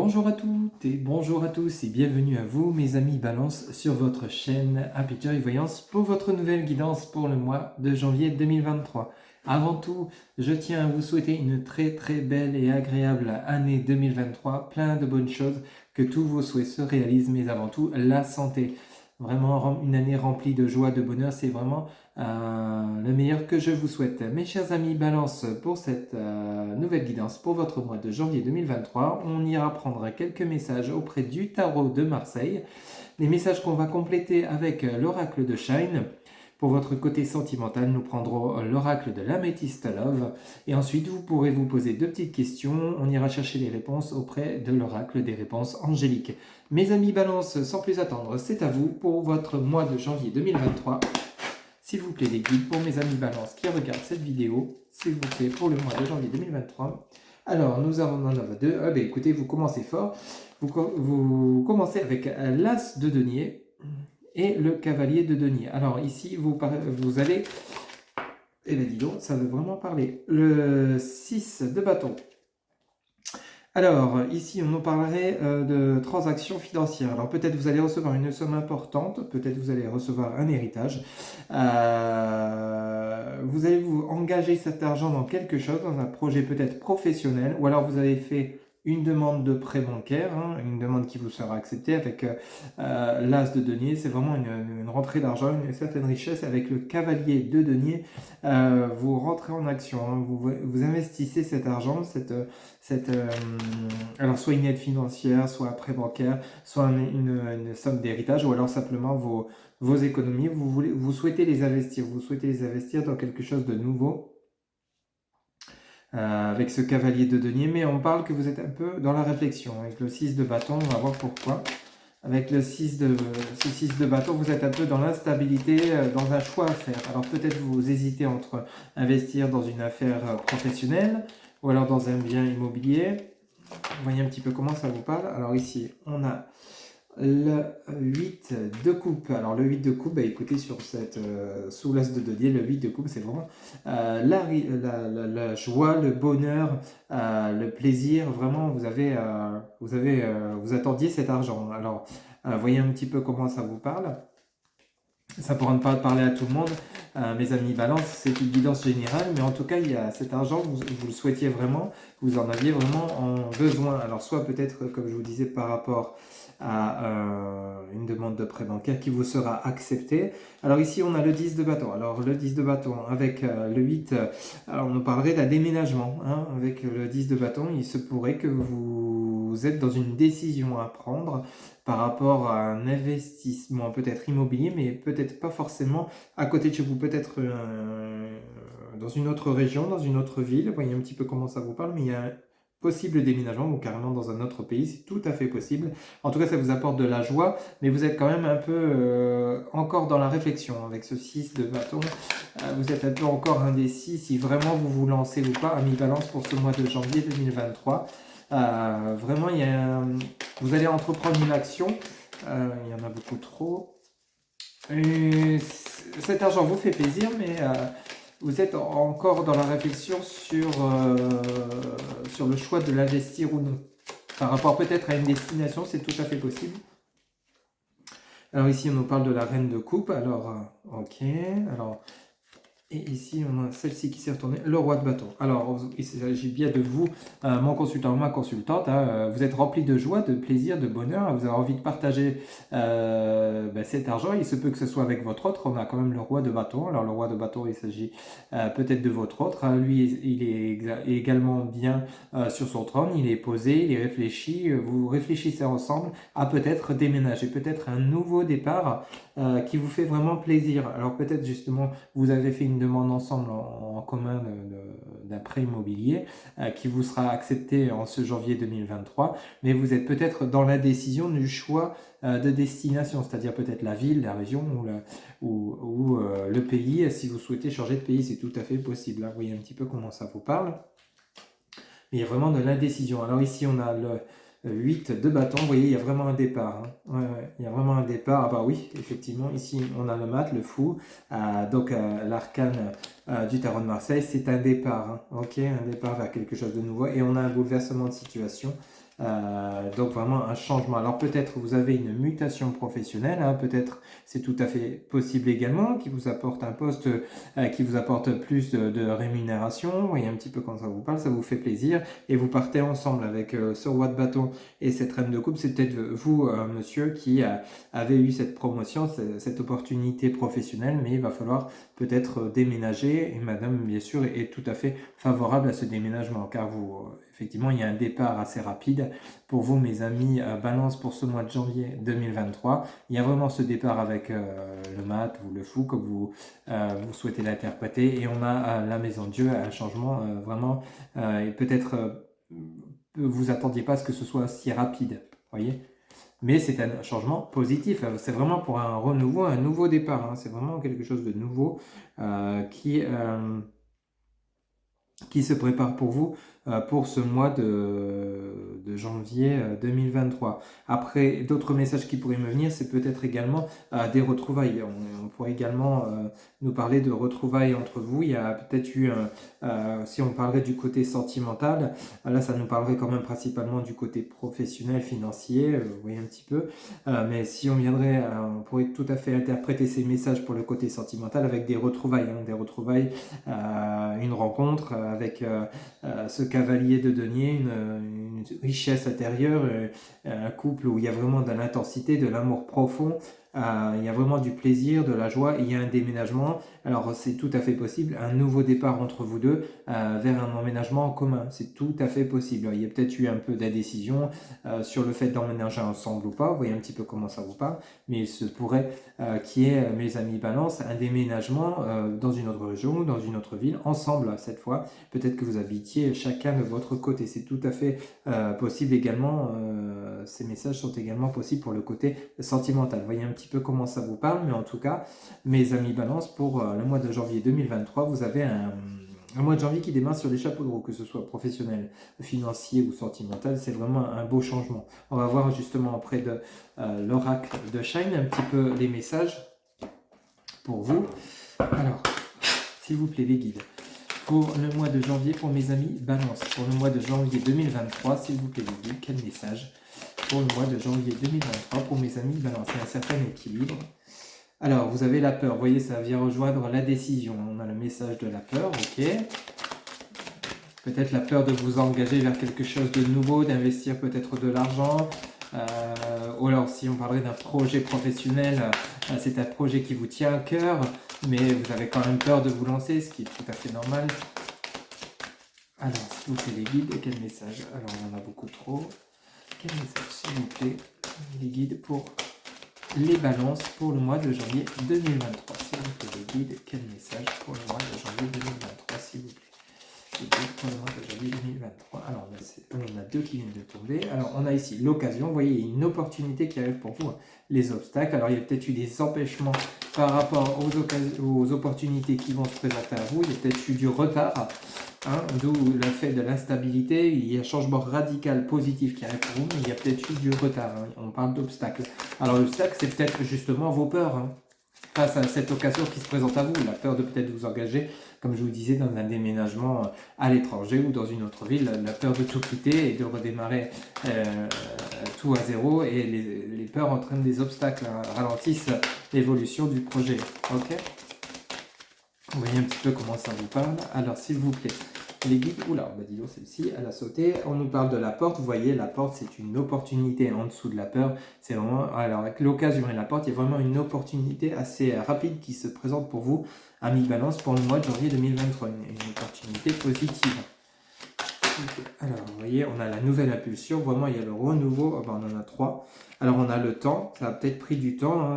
Bonjour à toutes et bonjour à tous et bienvenue à vous mes amis Balance sur votre chaîne Happy Joy Voyance pour votre nouvelle guidance pour le mois de janvier 2023. Avant tout, je tiens à vous souhaiter une très belle et agréable année 2023, plein de bonnes choses, que tous vos souhaits se réalisent, mais avant tout la santé. Vraiment une année remplie de joie, de bonheur, c'est vraiment le meilleur que je vous souhaite. Mes chers amis Balance, pour cette nouvelle guidance pour votre mois de janvier 2023, on ira prendre quelques messages auprès du tarot de Marseille. Les messages qu'on va compléter avec l'oracle de Shine. Pour votre côté sentimental, nous prendrons l'oracle de l'Améthyste Love. Et ensuite, vous pourrez vous poser deux petites questions. On ira chercher les réponses auprès de l'oracle des réponses angéliques. Mes amis Balance, sans plus attendre, c'est à vous pour votre mois de janvier 2023. S'il vous plaît, les guides pour mes amis Balance qui regardent cette vidéo, s'il vous plaît, pour le mois de janvier 2023. Alors, nous en avons deux. Écoutez, vous commencez fort. Vous commencez avec l'As de denier et le cavalier de denier. Alors ici, vous allez... Eh bien dis donc, ça veut vraiment parler. Le 6 de bâton. Alors, ici, on nous parlerait de transactions financières. Alors, peut-être vous allez recevoir une somme importante, peut-être vous allez recevoir un héritage. Vous allez vous engager cet argent dans quelque chose, dans un projet peut-être professionnel, ou alors vous avez fait une demande de prêt bancaire, une demande qui vous sera acceptée avec l'As de denier. C'est vraiment une rentrée d'argent, une certaine richesse. Avec le cavalier de denier, vous rentrez en action, vous investissez cet argent, alors soit une aide financière, soit un prêt bancaire, soit une somme d'héritage, ou alors simplement vos économies, vous souhaitez les investir, dans quelque chose de nouveau. Avec ce cavalier de denier, mais on parle que vous êtes un peu dans la réflexion. Avec le 6 de bâton, on va voir pourquoi. Avec ce 6 de bâton, vous êtes un peu dans l'instabilité, dans un choix à faire. Alors peut-être vous hésitez entre investir dans une affaire professionnelle ou alors dans un bien immobilier. Vous voyez un petit peu comment ça vous parle. Alors ici, on a le 8 de coupe. Alors le 8 de coupe, écoutez, sur cette sous l'as de denier, le 8 de coupe, c'est vraiment la joie, le bonheur, le plaisir. Vraiment, vous attendiez cet argent. Alors, voyez un petit peu comment ça vous parle. Ça ne pourra pas parler à tout le monde, mes amis Balance, c'est une guidance générale, mais en tout cas, il y a cet argent, vous le souhaitiez vraiment, vous en aviez vraiment besoin. Alors, soit peut-être, comme je vous disais, par rapport à une demande de prêt bancaire qui vous sera acceptée. Alors ici, on a le 10 de bâton. Alors, le 10 de bâton avec le 8, alors on nous parlerait d'un déménagement. Avec le 10 de bâton, il se pourrait que vous êtes dans une décision à prendre par rapport à un investissement peut-être immobilier, mais peut-être pas forcément à côté de chez vous, peut-être dans une autre région, dans une autre ville. Vous voyez un petit peu comment ça vous parle, mais il y a un possible déménagement ou carrément dans un autre pays, c'est tout à fait possible. En tout cas, ça vous apporte de la joie, mais vous êtes quand même un peu encore dans la réflexion avec ce 6 de bâton. Vous êtes un peu encore indécis si vraiment vous vous lancez ou pas, ami Balance, pour ce mois de janvier 2023. Vraiment, vous allez entreprendre une action. Il y en a beaucoup trop. Et cet argent vous fait plaisir, mais vous êtes encore dans la réflexion sur le choix de l'investir ou non. Par rapport peut-être à une destination, c'est tout à fait possible. Alors ici, on nous parle de la reine de coupe. Alors, ok. Alors, et ici, on a celle-ci qui s'est retournée, le roi de bâton. Alors, il s'agit bien de vous, mon consultant, ma consultante. Vous êtes rempli de joie, de plaisir, de bonheur. Vous avez envie de partager cet argent. Il se peut que ce soit avec votre autre. On a quand même le roi de bâton. Alors, le roi de bâton, il s'agit peut-être de votre autre. Lui, il est également bien sur son trône. Il est posé, il est réfléchi. Vous réfléchissez ensemble à peut-être déménager, peut-être un nouveau départ qui vous fait vraiment plaisir. Alors, peut-être justement, vous avez fait une demande ensemble en commun d'un prêt immobilier qui vous sera accepté en ce janvier 2023, mais vous êtes peut-être dans l'indécision du choix de destination, c'est-à-dire peut-être la ville, la région ou le pays. Si vous souhaitez changer de pays, c'est tout à fait possible. Vous voyez un petit peu comment ça vous parle. Mais il y a vraiment de l'indécision. Alors ici, on a le 8 de bâton, vous voyez, il y a vraiment un départ. Il y a vraiment un départ. Ah bah oui, effectivement, ici, on a le mat, le fou. Donc, l'arcane du tarot de Marseille, c'est un départ. Ok, un départ vers quelque chose de nouveau. Et on a un bouleversement de situation. Donc vraiment un changement. Alors peut-être vous avez une mutation professionnelle, hein, peut-être c'est tout à fait possible également, qui vous apporte un poste, qui vous apporte plus de rémunération. Vous voyez un petit peu quand ça vous parle, ça vous fait plaisir. Et vous partez ensemble avec ce roi de bâton et cette reine de coupe. C'est peut-être vous, monsieur, qui avez eu cette promotion, cette opportunité professionnelle, mais il va falloir peut-être déménager. Et madame, bien sûr, est tout à fait favorable à ce déménagement, car vous, effectivement, il y a un départ assez rapide pour vous, mes amis, Balance, pour ce mois de janvier 2023. Il y a vraiment ce départ avec le mat ou le fou, comme vous souhaitez l'interpréter, et on a la maison de Dieu, un changement vraiment, et peut-être vous attendiez pas à ce que ce soit si rapide, voyez. Mais c'est un changement positif, c'est vraiment pour un renouveau, un nouveau départ, hein. C'est vraiment quelque chose de nouveau qui se prépare pour vous pour ce mois de janvier 2023. Après, d'autres messages qui pourraient me venir, c'est peut-être également des retrouvailles. On pourrait également nous parler de retrouvailles entre vous. Il y a peut-être eu, si on parlerait du côté sentimental, là ça nous parlerait quand même principalement du côté professionnel, financier, vous voyez un petit peu. Mais si on viendrait, on pourrait tout à fait interpréter ces messages pour le côté sentimental avec des retrouvailles, hein, des retrouvailles, une rencontre avec ce cavalier de denier, une richesse intérieure, un couple où il y a vraiment de l'intensité, de l'amour profond, il y a vraiment du plaisir, de la joie, il y a un déménagement. Alors c'est tout à fait possible, un nouveau départ entre vous deux vers un emménagement en commun, c'est tout à fait possible. Il y a peut-être eu un peu d'indécision sur le fait d'emménager ensemble ou pas, vous voyez un petit peu comment ça vous parle, mais il se pourrait qu'il y ait, mes amis Balance, un déménagement dans une autre région ou dans une autre ville, ensemble cette fois. Peut-être que vous habitiez chacun de votre côté, c'est tout à fait possible également. Ces messages sont également possibles pour le côté sentimental. Vous voyez un petit peu comment ça vous parle, mais en tout cas, mes amis Balance, pour le mois de janvier 2023, vous avez un mois de janvier qui démarre sur des chapeaux de roue, que ce soit professionnel, financier ou sentimental, c'est vraiment un beau changement. On va voir justement auprès de l'oracle de Shine un petit peu les messages pour vous. Alors, s'il vous plaît, les guides. Pour le mois de janvier, pour mes amis Balance, pour le mois de janvier 2023, s'il vous plaît, les guides, quel message pour le mois de janvier 2023 pour mes amis Balance? Il y a un certain équilibre. Alors, vous avez la peur, vous voyez, ça vient rejoindre la décision. On a le message de la peur, ok. Peut-être la peur de vous engager vers quelque chose de nouveau, d'investir peut-être de l'argent. Ou alors, si on parlerait d'un projet professionnel, c'est un projet qui vous tient à cœur, mais vous avez quand même peur de vous lancer, ce qui est tout à fait normal. Alors, s'il vous plaît, les guides, quel message? Alors, on en a beaucoup trop. Quel message, s'il vous plaît, les guides, pour les balances pour le mois de janvier 2023? S'il vous plaît, les guides, quel message pour le mois de janvier 2023, s'il vous plaît? Les guides pour le mois de janvier 2023. Alors, on a deux qui viennent de tomber. Alors, on a ici l'occasion. Vous voyez, une opportunité qui arrive pour vous. Les obstacles. Alors, il y a peut-être eu des empêchements par rapport aux opportunités qui vont se présenter à vous. Il y a peut-être eu du retard. Hein, d'où le fait de l'instabilité. Il y a un changement radical positif qui arrive pour vous, mais il y a peut-être eu du retard. Hein. On parle d'obstacles. Alors l'obstacle, c'est peut-être justement vos peurs, hein, face à cette occasion qui se présente à vous. La peur de peut-être vous engager, comme je vous disais, dans un déménagement à l'étranger ou dans une autre ville. La peur de tout quitter et de redémarrer tout à zéro. Et les peurs entraînent des obstacles, hein, ralentissent l'évolution du projet. Ok ? Vous voyez un petit peu comment ça vous parle. Alors, s'il vous plaît, les guides, oula, bah dis donc, celle-ci, elle a sauté. On nous parle de la porte. Vous voyez, la porte, c'est une opportunité en dessous de la peur. C'est vraiment, alors, avec l'occasion et la porte, il y a vraiment une opportunité assez rapide qui se présente pour vous, amis Balance, pour le mois de janvier 2023. Une opportunité positive. Alors, vous voyez, on a la nouvelle impulsion. Vraiment, il y a le renouveau. Oh, ben, on en a trois. Alors, on a le temps. Ça a peut-être pris du temps, hein,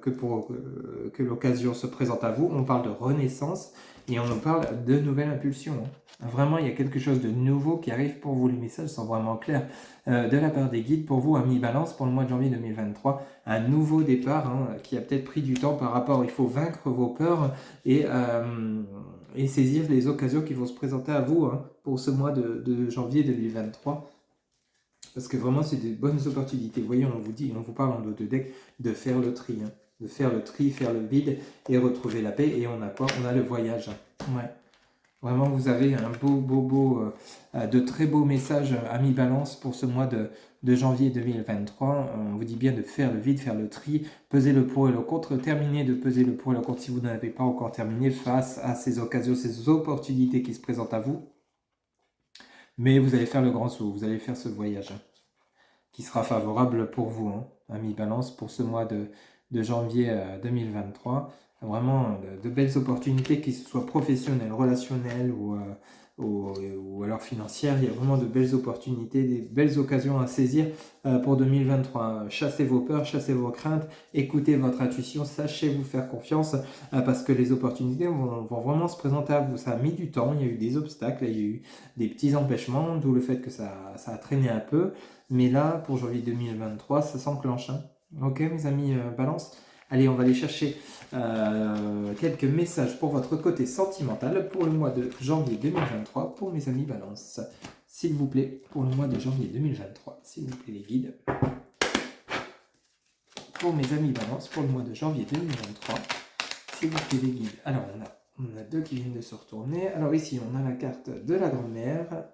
que l'occasion se présente à vous. On parle de renaissance et on nous parle de nouvelle impulsion. Hein. Vraiment, il y a quelque chose de nouveau qui arrive pour vous. Les messages sont vraiment clairs de la part des guides. Pour vous, amis Balance, pour le mois de janvier 2023, un nouveau départ, hein, qui a peut-être pris du temps par rapport. Il faut vaincre vos peurs et saisir les occasions qui vont se présenter à vous, hein, pour ce mois de janvier 2023. Parce que vraiment, c'est des bonnes opportunités. Vous voyez, on vous parle en dos de deck de faire le tri. Hein, de faire le tri, faire le vide et retrouver la paix. Et on a quoi? On a le voyage. Ouais. Vraiment, vous avez un de très beaux messages amis balance pour ce mois de janvier 2023. On vous dit bien de faire le vide, faire le tri, peser le pour et le contre, terminer de peser le pour et le contre si vous n'avez pas encore terminé face à ces occasions, ces opportunités qui se présentent à vous. Mais vous allez faire le grand saut, vous allez faire ce voyage qui sera favorable pour vous, hein, amis balance, pour ce mois de janvier 2023. Vraiment de belles opportunités, qu'ils soient professionnelles, relationnelles ou alors financières. Il y a vraiment de belles opportunités, des belles occasions à saisir pour 2023. Chassez vos peurs, chassez vos craintes, écoutez votre intuition, sachez vous faire confiance parce que les opportunités vont vraiment se présenter à vous. Ça a mis du temps, il y a eu des obstacles, il y a eu des petits empêchements, d'où le fait que ça a traîné un peu. Mais là, pour janvier 2023, ça s'enclenche, hein. Ok, mes amis Balance. Allez, on va aller chercher quelques messages pour votre côté sentimental pour le mois de janvier 2023 pour mes amis Balance. S'il vous plaît, pour le mois de janvier 2023, s'il vous plaît les guides. Pour mes amis Balance, pour le mois de janvier 2023, s'il vous plaît les guides. Alors, on a deux qui viennent de se retourner. Alors ici, on a la carte de la grand-mère,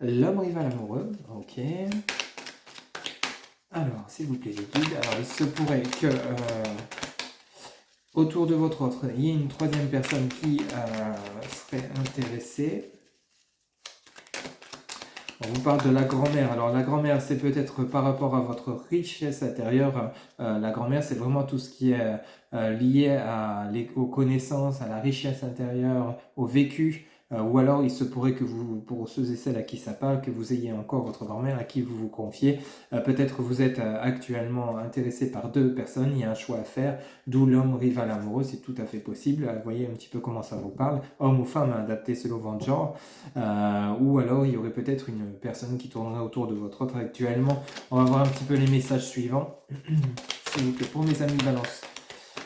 l'homme rival amoureux, ok. Alors, s'il vous plaît les guides, alors il se pourrait que autour de votre offre, il y ait une troisième personne qui serait intéressée. On vous parle de la grand-mère. Alors la grand-mère, c'est peut-être par rapport à votre richesse intérieure. La grand-mère, c'est vraiment tout ce qui est lié aux connaissances, à la richesse intérieure, au vécu. Ou alors il se pourrait que vous, pour ceux et celles à qui ça parle, que vous ayez encore votre grand-mère à qui vous vous confiez. Peut-être vous êtes actuellement intéressé par deux personnes, il y a un choix à faire, d'où l'homme rival amoureux, c'est tout à fait possible. Vous voyez un petit peu comment ça vous parle. Homme ou femme, adapté selon votre genre. Ou alors il y aurait peut-être une personne qui tournerait autour de votre autre actuellement. On va voir un petit peu les messages suivants. S'il vous plaît, pour mes amis Balance,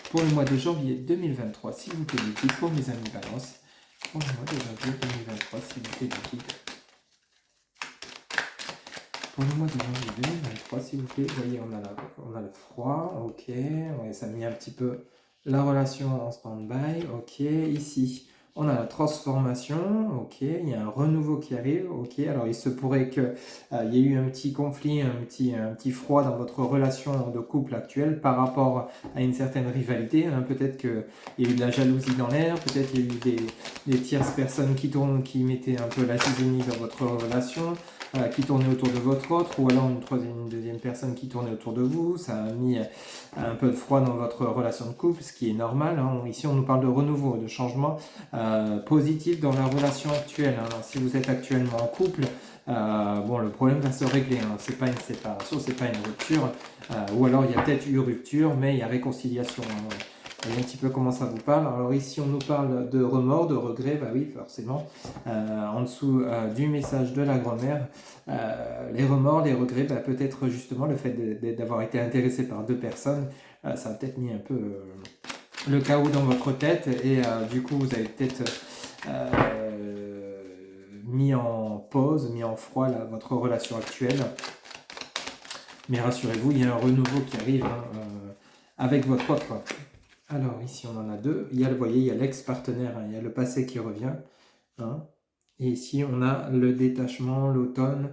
pour le mois de janvier 2023, s'il vous plaît, les guides, pour mes amis Balance, pour le mois de janvier 2023, s'il vous plaît, les guides. Pour le mois de janvier 2023, s'il vous plaît, vous voyez, on a le froid, ok, ouais, ça a mis un petit peu la relation en stand-by, ok, ici, on a la transformation, ok, il y a un renouveau qui arrive, ok, alors il se pourrait qu'il y ait eu un petit conflit, un petit froid dans votre relation de couple actuelle par rapport à une certaine rivalité, hein. Peut-être qu'il y a eu de la jalousie dans l'air, peut-être qu'il y a eu des tierces personnes qui mettaient un peu la zizanie dans votre relation, qui tournait autour de votre autre, ou alors une deuxième personne qui tournait autour de vous. Ça a mis un peu de froid dans votre relation de couple, ce qui est normal, hein. Ici, on nous parle de renouveau, de changement positif dans la relation actuelle, hein. Alors, si vous êtes actuellement en couple, bon, le problème va se régler, hein. C'est pas une séparation, c'est pas une rupture, ou alors il y a peut-être eu rupture, mais il y a réconciliation, hein. Vous voyez un petit peu comment ça vous parle. Alors ici, on nous parle de remords, de regrets, bah oui, forcément. En dessous du message de la grand-mère, les remords, les regrets, bah, peut-être justement le fait d'avoir été intéressé par deux personnes, ça a peut-être mis un peu le chaos dans votre tête et du coup, vous avez peut-être mis en pause, mis en froid votre relation actuelle. Mais rassurez-vous, il y a un renouveau qui arrive, hein, avec votre autre. Alors ici on en a deux, il y a, vous voyez, il y a l'ex-partenaire, hein, il y a le passé qui revient, hein. Et ici on a le détachement, l'automne,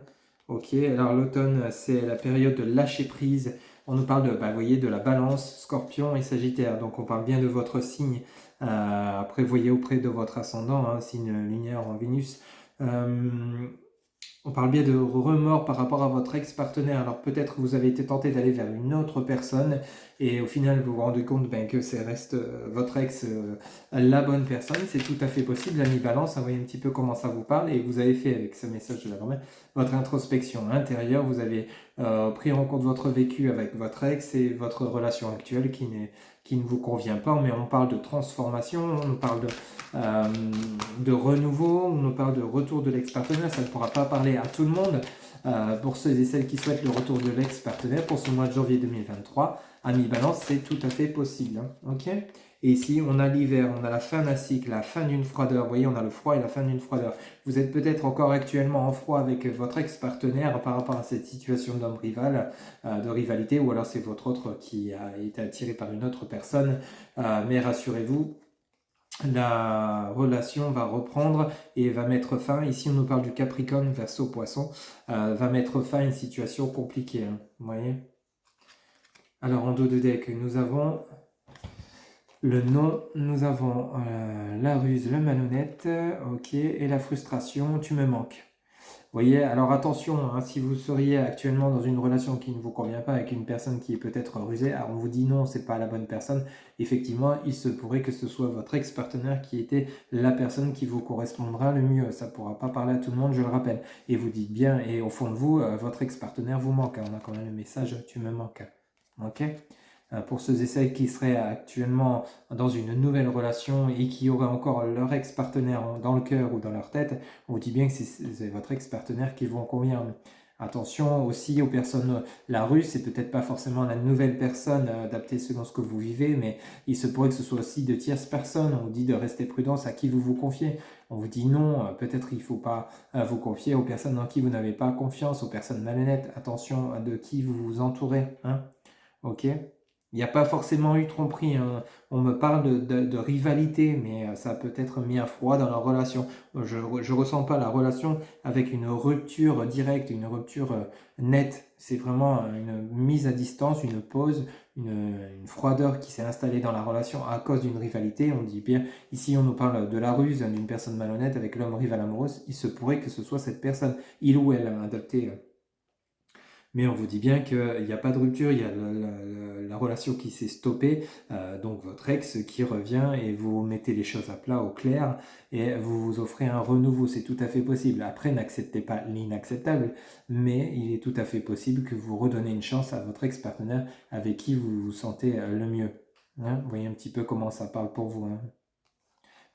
ok, alors l'automne c'est la période de lâcher prise, on nous parle de, bah, vous voyez, de la balance, scorpion et sagittaire, donc on parle bien de votre signe, après vous voyez auprès de votre ascendant, hein, signe lunaire en Vénus, on parle bien de remords par rapport à votre ex-partenaire. Alors peut-être vous avez été tenté d'aller vers une autre personne et au final vous vous rendez compte que c'est reste votre ex la bonne personne. C'est tout à fait possible. L'ami Balance, voyez un petit peu comment ça vous parle et vous avez fait avec ce message de la grand-mère votre introspection intérieure. Vous avez pris en compte votre vécu avec votre ex et votre relation actuelle qui ne vous convient pas. Mais on parle de transformation, on parle de renouveau, on nous parle de retour de l'ex-partenaire. Ça ne pourra pas parler à tout le monde. Pour ceux et celles qui souhaitent le retour de l'ex-partenaire pour ce mois de janvier 2023, ami Balance, c'est tout à fait possible, hein, ok. Et ici, on a l'hiver, on a la fin d'un cycle, la fin d'une froideur. Vous voyez, on a le froid et la fin d'une froideur. Vous êtes peut-être encore actuellement en froid avec votre ex-partenaire par rapport à cette situation d'homme rival, de rivalité, ou alors c'est votre autre qui a été attiré par une autre personne. Mais rassurez-vous, la relation va reprendre et va mettre fin. Ici, on nous parle du Capricorne, Verseau, Poisson, va mettre fin à une situation compliquée. Hein, vous voyez? Alors, en dos de deck, nous avons le non, nous avons la ruse, le malhonnête, ok, et la frustration, tu me manques. Vous voyez, alors attention, hein, si vous seriez actuellement dans une relation qui ne vous convient pas avec une personne qui est peut-être rusée, alors on vous dit non, c'est pas la bonne personne, effectivement, il se pourrait que ce soit votre ex-partenaire qui était la personne qui vous correspondra le mieux. Ça ne pourra pas parler à tout le monde, je le rappelle. Et vous dites bien, et au fond de vous, votre ex-partenaire vous manque. On a quand même le message, tu me manques. Ok ? Pour ceux et celles qui seraient actuellement dans une nouvelle relation et qui auraient encore leur ex-partenaire dans le cœur ou dans leur tête, on vous dit bien que c'est votre ex-partenaire qui vous en convient. Attention aussi aux personnes, la rue, c'est peut-être pas forcément la nouvelle personne adaptée selon ce que vous vivez, mais il se pourrait que ce soit aussi de tierces personnes. On vous dit de rester prudent à qui vous vous confiez. On vous dit non, peut-être il ne faut pas vous confier aux personnes en qui vous n'avez pas confiance, aux personnes malhonnêtes. Attention de qui vous vous entourez. Hein, ok ? Il n'y a pas forcément eu tromperie, hein. On me parle de rivalité, mais ça a peut-être mis un froid dans la relation. Je ne ressens pas la relation avec une rupture directe, une rupture nette. C'est vraiment une mise à distance, une pause, une froideur qui s'est installée dans la relation à cause d'une rivalité. On dit bien, ici on nous parle de la ruse d'une personne malhonnête avec l'homme rival amoureuse. Il se pourrait que ce soit cette personne, il ou elle, a adopté. Mais on vous dit bien qu'il n'y a pas de rupture, il y a la relation qui s'est stoppée, donc votre ex qui revient et vous mettez les choses à plat, au clair, et vous vous offrez un renouveau, c'est tout à fait possible. Après, n'acceptez pas l'inacceptable, mais il est tout à fait possible que vous redonnez une chance à votre ex-partenaire avec qui vous vous sentez le mieux. Hein, vous voyez un petit peu comment ça parle pour vous. Hein.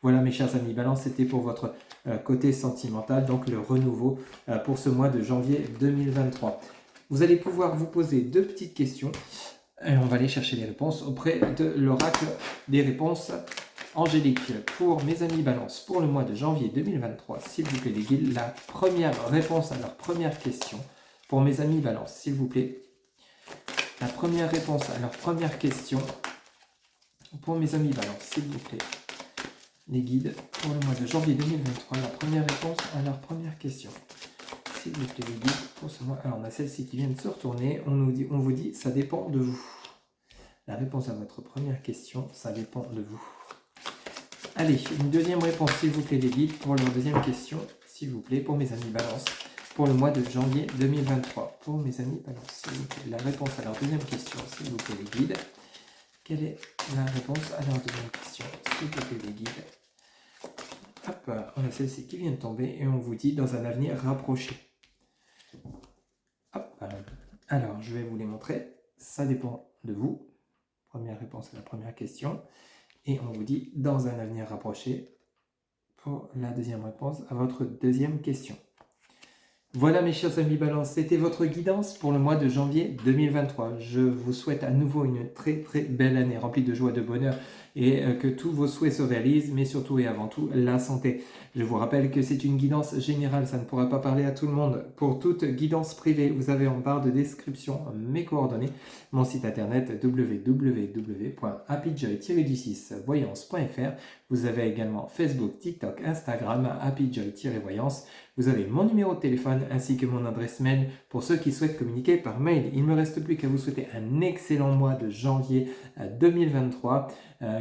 Voilà mes chers amis, Balance, c'était pour votre côté sentimental, donc le renouveau pour ce mois de janvier 2023. Vous allez pouvoir vous poser 2 petites questions et on va aller chercher les réponses auprès de l'oracle des réponses angéliques. Pour mes amis Balance, pour le mois de janvier 2023, s'il vous plaît les guides, la première réponse à leur première question. Pour mes amis Balance, s'il vous plaît, la première réponse à leur première question. Pour mes amis Balance, s'il vous plaît, les guides, pour le mois de janvier 2023, la première réponse à leur première question. S'il vous plaît les guides, pour ce mois. Alors on a celle-ci qui vient de se retourner, on vous dit, ça dépend de vous. La réponse à votre première question, ça dépend de vous. Allez, une deuxième réponse s'il vous plaît les guides, pour leur deuxième question, s'il vous plaît, pour mes amis Balance, pour le mois de janvier 2023. Pour mes amis Balance, s'il vous plaît, la réponse à leur deuxième question, s'il vous plaît les guides. Quelle est la réponse à leur deuxième question, s'il vous plaît les guides. Hop, on a celle-ci qui vient de tomber et on vous dit dans un avenir rapproché. Hop. Alors, je vais vous les montrer. Ça dépend de vous. Première réponse à la première question. Et on vous dit dans un avenir rapproché pour la deuxième réponse à votre deuxième question. Voilà mes chers amis Balance, c'était votre guidance pour le mois de janvier 2023. Je vous souhaite à nouveau une très très belle année remplie de joie, de bonheur et que tous vos souhaits se réalisent, mais surtout et avant tout la santé. Je vous rappelle que c'est une guidance générale, ça ne pourra pas parler à tout le monde. Pour toute guidance privée, vous avez en barre de description mes coordonnées, mon site internet www.happyjoy-voyance.fr. Vous avez également Facebook, TikTok, Instagram, happyjoy-voyance. Vous avez mon numéro de téléphone ainsi que mon adresse mail pour ceux qui souhaitent communiquer par mail. Il ne me reste plus qu'à vous souhaiter un excellent mois de janvier 2023,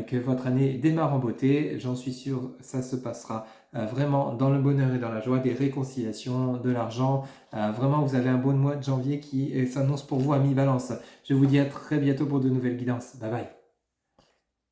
que votre année démarre en beauté. J'en suis sûr, ça se passera vraiment dans le bonheur et dans la joie, des réconciliations, de l'argent. Vraiment, vous avez un bon mois de janvier qui s'annonce pour vous, amis Balance. Je vous dis à très bientôt pour de nouvelles guidances. Bye bye.